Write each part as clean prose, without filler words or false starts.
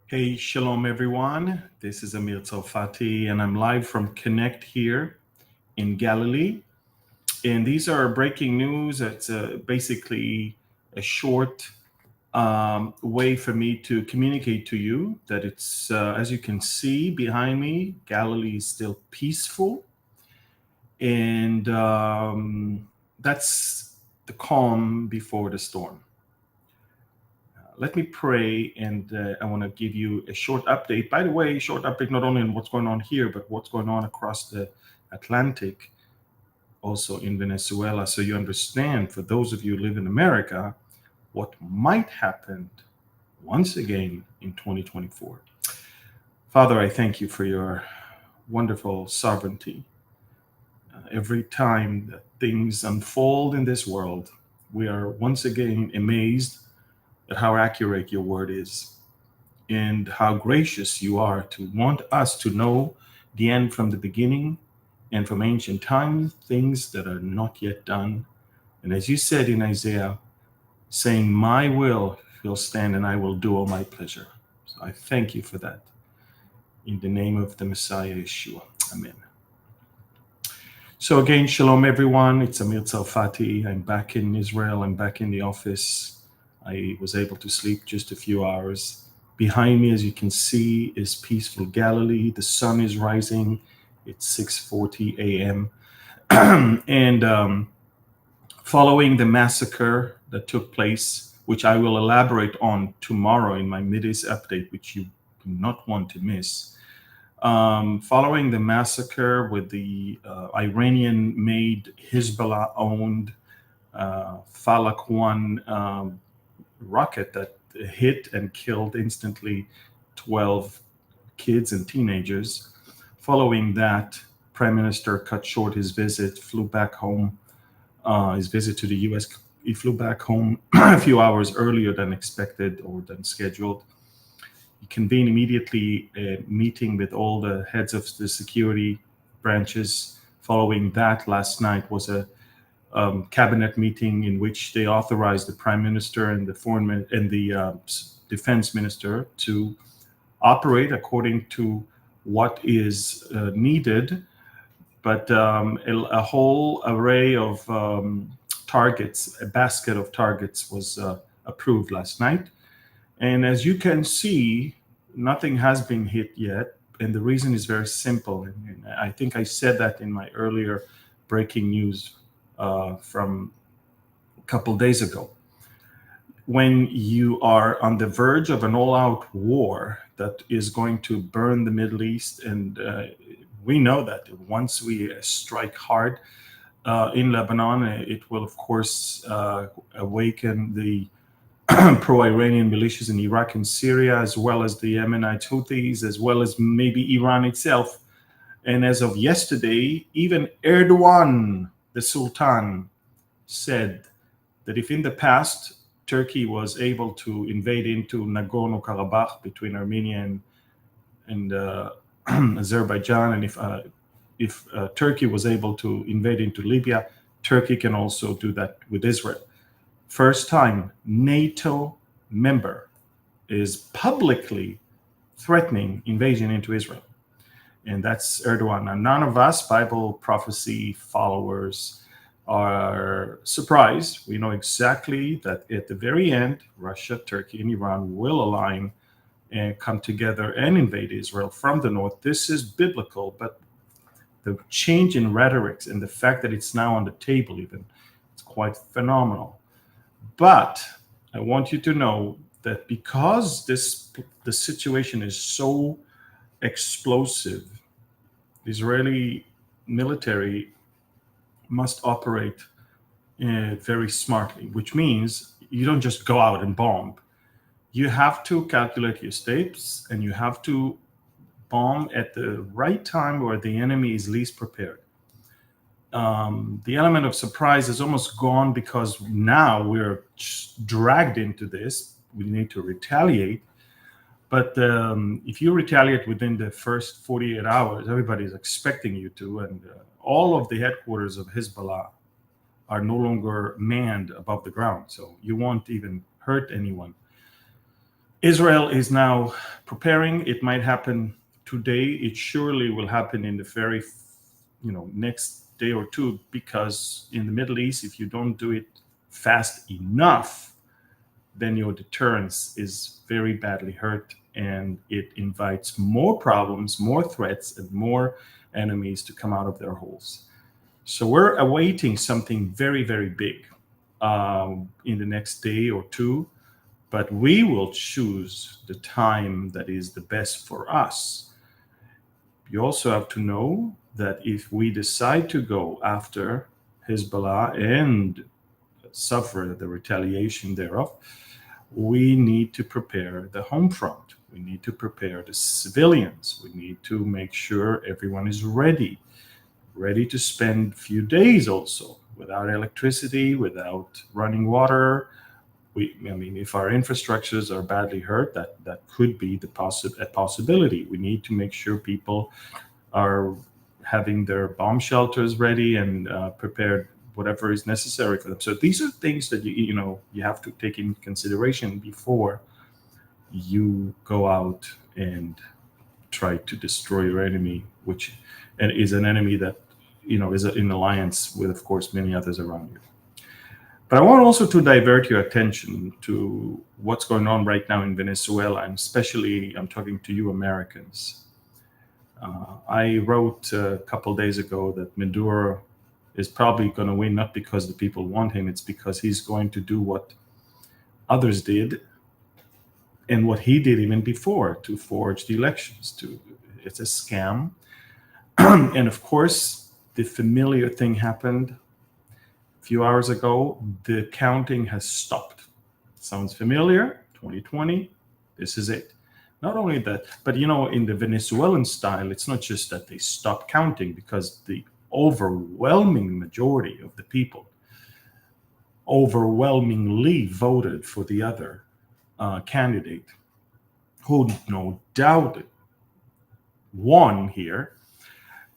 Hey, shalom everyone. This is Amir Tsarfati, and I'm live from Connect here in Galilee. And these are breaking news. It's basically a short way for me to communicate to you that it's, as you can see behind me, Galilee is still peaceful. And that's the calm before the storm. Let me pray, and I want to give you a short update. By the way, short update not only on what's going on here, but what's going on across the Atlantic, also in Venezuela, so you understand, for those of you who live in America, what might happen once again in 2024. Father, I thank you for your wonderful sovereignty. Every time that things unfold in this world, we are once again amazed at how accurate your word is and how gracious you are to want us to know the end from the beginning and from ancient times, things that are not yet done. And as you said in Isaiah, saying, my will will stand and I will do all my pleasure. So I thank you for that. In the name of the Messiah, Yeshua. Amen. So again, shalom everyone. It's Amir Tsarfati. I'm back in Israel. I'm back in the office. I was able to sleep just a few hours. Behind me, as you can see, is peaceful Galilee. The sun is rising. It's 6:40 a.m. and following the massacre that took place, which I will elaborate on tomorrow in my Mideast update, which you do not want to miss. Following the massacre with the Iranian-made, Hezbollah-owned Falak 1 rocket that hit and killed instantly 12 kids and teenagers. Following that, Prime Minister cut short his visit, flew back home, his visit to the U.S. He flew back home a few hours earlier than expected or than scheduled. He convened immediately a meeting with all the heads of the security branches. Following that, last night was a cabinet meeting in which they authorized the prime minister and the defense minister to operate according to what is needed. But a whole array of targets, a basket of targets, was approved last night. And as you can see, nothing has been hit yet. And the reason is very simple. And I think I said that in my earlier breaking news from a couple days ago. When you are on the verge of an all-out war that is going to burn the Middle East, and we know that once we strike hard in Lebanon, it will, of course, awaken the pro-Iranian militias in Iraq and Syria, as well as the Yemenites, Houthis, as well as maybe Iran itself. And as of yesterday, even Erdogan, the Sultan, said that if in the past Turkey was able to invade into Nagorno-Karabakh between Armenia and Azerbaijan, and if Turkey was able to invade into Libya, Turkey can also do that with Israel. First time NATO member is publicly threatening invasion into Israel. And that's Erdogan. Now, none of us Bible prophecy followers are surprised. We know exactly that at the very end, Russia, Turkey, and Iran will align and come together and invade Israel from the north. This is biblical, but the change in rhetorics and the fact that it's now on the table even, it's quite phenomenal. But I want you to know that because the situation is so explosive, the Israeli military must operate very smartly, which means you don't just go out and bomb. You have to calculate your steps, and you have to bomb at the right time where the enemy is least prepared. The element of surprise is almost gone because now we're dragged into this. We need to retaliate. But if you retaliate within the first 48 hours, everybody's expecting you to. And all of the headquarters of Hezbollah are no longer manned above the ground. So you won't even hurt anyone. Israel is now preparing. It might happen today. It surely will happen in the very, next day or two, because in the Middle East, if you don't do it fast enough, then your deterrence is very badly hurt, and it invites more problems, more threats, and more enemies to come out of their holes. So we're awaiting something very, very big in the next day or two, but we will choose the time that is the best for us. You also have to know that if we decide to go after Hezbollah and suffer the retaliation thereof, we need to prepare the home front. We need to prepare the civilians. We need to make sure everyone is ready to spend a few days also without electricity, without running water. If our infrastructures are badly hurt, that could be a possibility. We need to make sure people are having their bomb shelters ready and prepared, whatever is necessary for them. So these are things that you have to take into consideration before you go out and try to destroy your enemy, which is an enemy that is in alliance with, of course, many others around you. But I want also to divert your attention to what's going on right now in Venezuela, and especially I'm talking to you Americans. I wrote a couple days ago that Maduro is probably going to win, not because the people want him, it's because he's going to do what others did and what he did even before, to forge the elections. It's a scam. And of course, the familiar thing happened a few hours ago. The counting has stopped. Sounds familiar? 2020, this is it. Not only that, but in the Venezuelan style, it's not just that they stopped counting, because the overwhelming majority of the people overwhelmingly voted for the other candidate, who no doubt won here.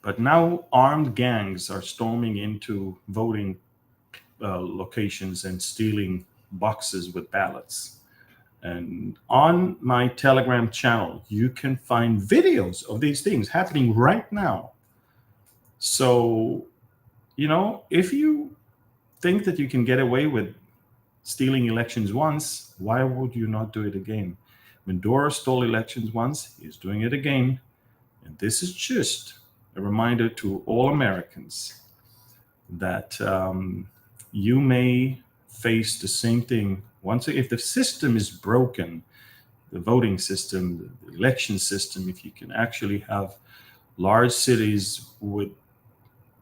But now armed gangs are storming into voting locations and stealing boxes with ballots. And on my Telegram channel, you can find videos of these things happening right now. So, if you think that you can get away with stealing elections once, why would you not do it again? Maduro stole elections once, he's doing it again. And this is just a reminder to all Americans that you may face the same thing. If the system is broken, the voting system, the election system, if you can actually have large cities with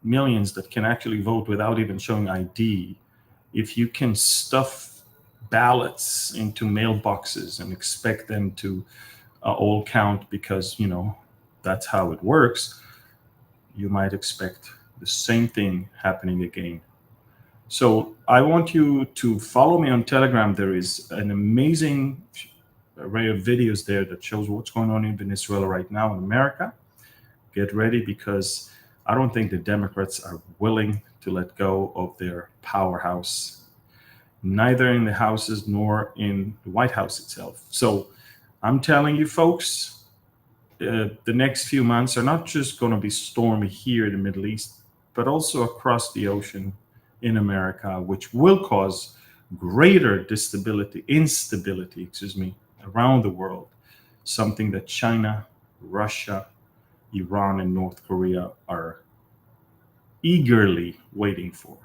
millions that can actually vote without even showing ID, if you can stuff ballots into mailboxes and expect them to all count because, that's how it works, you might expect the same thing happening again. So I want you to follow me on Telegram. There is an amazing array of videos there that shows what's going on in Venezuela right now in America. Get ready, because I don't think the Democrats are willing to let go of their powerhouse, neither in the houses nor in the White House itself. So I'm telling you, folks, the next few months are not just going to be stormy here in the Middle East, but also across the ocean in America, which will cause greater instability, around the world, something that China, Russia, Iran, and North Korea are eagerly waiting for.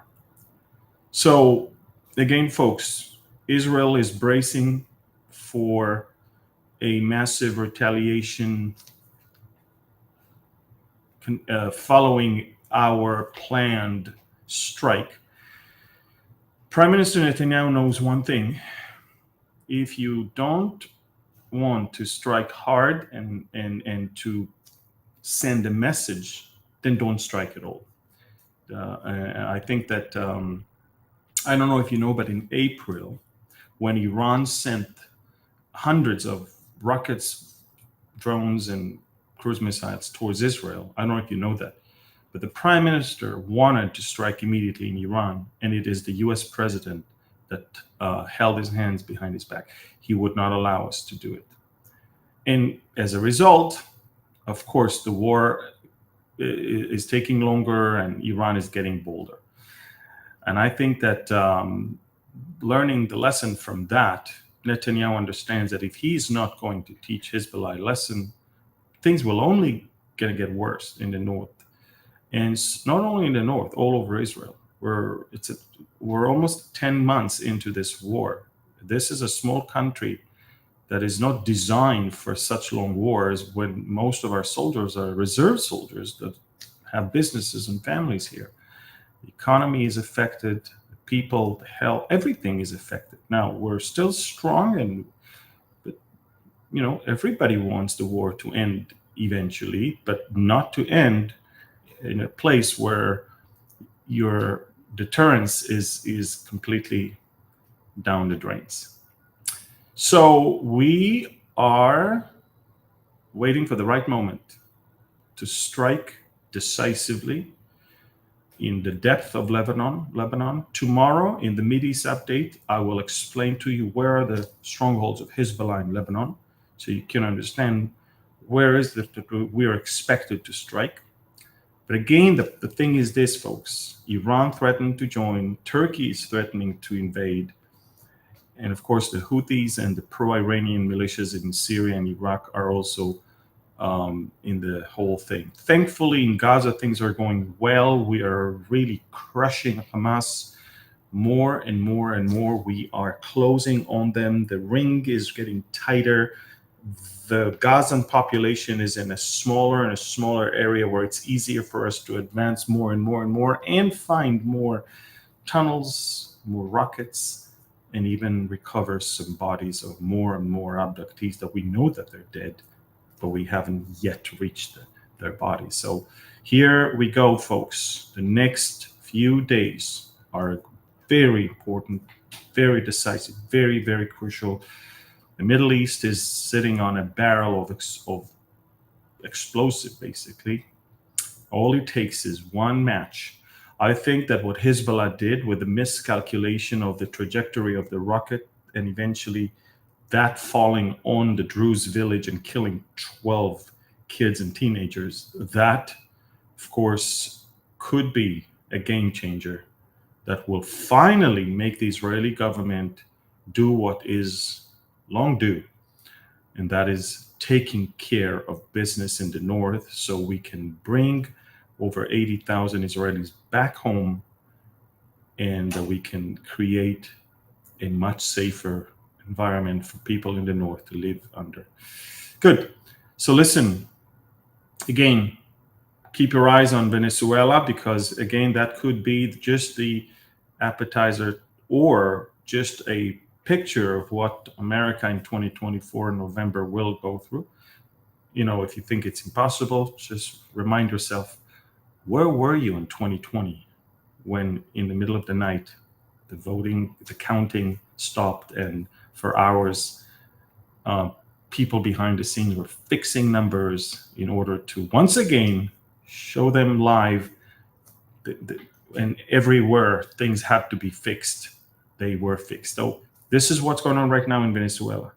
So again, folks, Israel is bracing for a massive retaliation following our planned strike. Prime Minister Netanyahu knows one thing: if you don't want to strike hard and to send a message, then don't strike at all. I think that I don't know if you know, but in April, when Iran sent hundreds of rockets, drones, and cruise missiles towards Israel, I don't know if you know that, but the prime minister wanted to strike immediately in Iran, and it is the US president that held his hands behind his back. He would not allow us to do it. And as a result, of course, the war is taking longer and Iran is getting bolder. And I think that learning the lesson from that, Netanyahu understands that if he's not going to teach Hezbollah a lesson, things will only going to get worse in the north. And not only in the north, all over Israel. We're almost 10 months into this war. This is a small country that is not designed for such long wars, when most of our soldiers are reserve soldiers that have businesses and families here. The economy is affected, the people, the health, everything is affected. Now, we're still strong, but everybody wants the war to end eventually, but not to end in a place where your deterrence is completely down the drains. So we are waiting for the right moment to strike decisively in the depth of Lebanon. Tomorrow in the Mideast update, I will explain to you where are the strongholds of Hezbollah in Lebanon, so you can understand where is that we are expected to strike. But again, the thing is this, folks. Iran threatened to join. Turkey is threatening to invade. And of course, the Houthis and the pro-Iranian militias in Syria and Iraq are also in the whole thing. Thankfully, in Gaza, things are going well. We are really crushing Hamas more and more and more. We are closing on them. The ring is getting tighter. The Gazan population is in a smaller and a smaller area where it's easier for us to advance more and more and more and find more tunnels, more rockets, and even recover some bodies of more and more abductees that we know that they're dead, but we haven't yet reached their bodies. So here we go, folks. The next few days are very important, very decisive, very, very crucial. The Middle East is sitting on a barrel of explosive, basically. All it takes is one match. I think that what Hezbollah did with the miscalculation of the trajectory of the rocket and eventually that falling on the Druze village and killing 12 kids and teenagers, that, of course, could be a game changer that will finally make the Israeli government do what is long due, and that is taking care of business in the north so we can bring over 80,000 Israelis back home and we can create a much safer environment for people in the north to live under. Good. So listen, again, keep your eyes on Venezuela, because again, that could be just the appetizer or just a picture of what America in 2024 in November will go through. If you think it's impossible, just remind yourself, where were you in 2020 when in the middle of the night, the counting stopped, and for hours, people behind the scenes were fixing numbers in order to once again show them live, and everywhere things had to be fixed, they were fixed. So this is what's going on right now in Venezuela.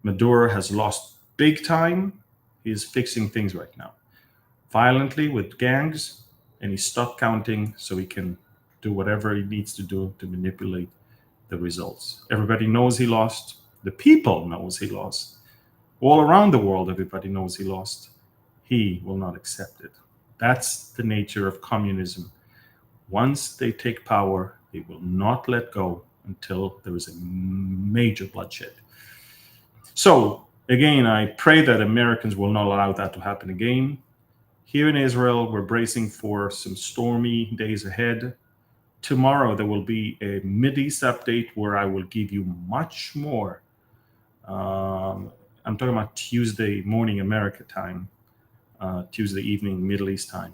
Maduro has lost big time. He's fixing things right now, violently with gangs, and he stopped counting so he can do whatever he needs to do to manipulate the results. Everybody knows he lost. The people knows he lost. All around the world, everybody knows he lost. He will not accept it. That's the nature of communism. Once they take power, they will not let go until there is a major bloodshed. So again, I pray that Americans will not allow that to happen again. Here in Israel, we're bracing for some stormy days ahead. Tomorrow, there will be a Mideast update where I will give you much more. I'm talking about Tuesday morning America time, Tuesday evening Middle East time.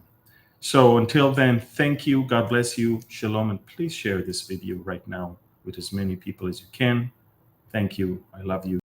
So until then, thank you. God bless you. Shalom. And please share this video right now with as many people as you can. Thank you. I love you.